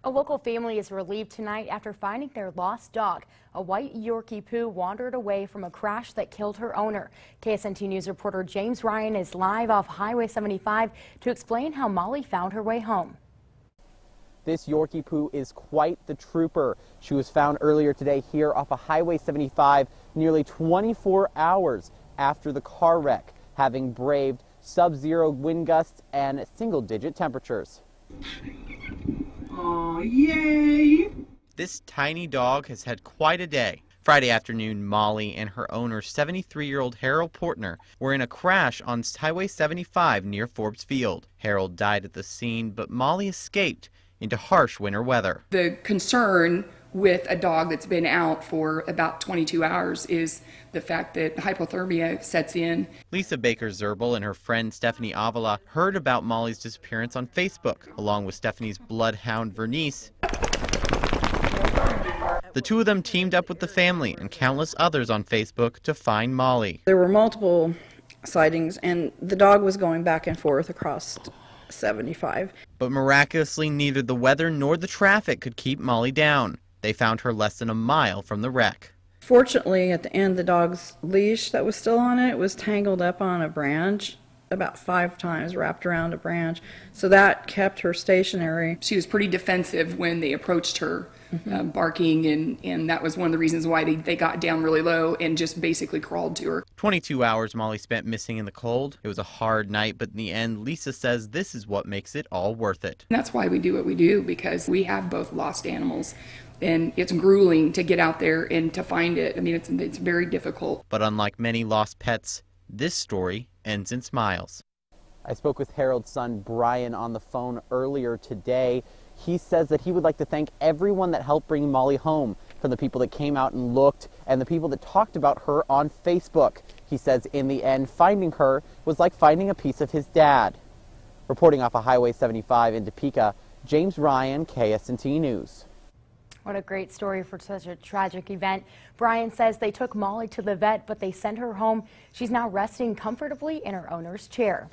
A local family is relieved tonight after finding their lost dog. A white Yorkie poo wandered away from a crash that killed her owner. KSNT News reporter James Ryan is live off Highway 75 to explain how Molly found her way home. This Yorkie poo is quite the trooper. She was found earlier today here off of Highway 75, nearly 24 hours after the car wreck, having braved sub-zero wind gusts and single-digit temperatures. Aw, yay! This tiny dog has had quite a day. Friday afternoon, Molly and her owner, 73-year-old Harold Portner, were in a crash on Highway 75 near Forbes Field. Harold died at the scene, but Molly escaped into harsh winter weather. The concern with a dog that's been out for about 22 hours is the fact that hypothermia sets in. Lisa Baker-Zerbel and her friend Stephanie Avila heard about Molly's disappearance on Facebook, along with Stephanie's bloodhound Vernice. The two of them teamed up with the family and countless others on Facebook to find Molly. There were multiple sightings, and the dog was going back and forth across 75. But miraculously, neither the weather nor the traffic could keep Molly down. They found her less than a mile from the wreck. Fortunately, at the end, the dog's leash that was still on it was tangled up on a branch about 5 times, wrapped around a branch. So that kept her stationary. She was pretty defensive when they approached her, barking, and that was one of the reasons why they got down really low and just basically crawled to her. 22 hours Molly spent missing in the cold. It was a hard night, but in the end, Lisa says this is what makes it all worth it. And that's why we do what we do, because we have both lost animals. And it's grueling to get out there and to find it. I mean, it's very difficult. But unlike many lost pets, this story ends in smiles. I spoke with Harold's son Brian on the phone earlier today. He says that he would like to thank everyone that helped bring Molly home, from the people that came out and looked and the people that talked about her on Facebook. He says in the end, finding her was like finding a piece of his dad. Reporting off of Highway 75 in Topeka, James Ryan, KSNT News. What a great story for such a tragic event. Brian says they took Molly to the vet, but they sent her home. She's now resting comfortably in her owner's chair.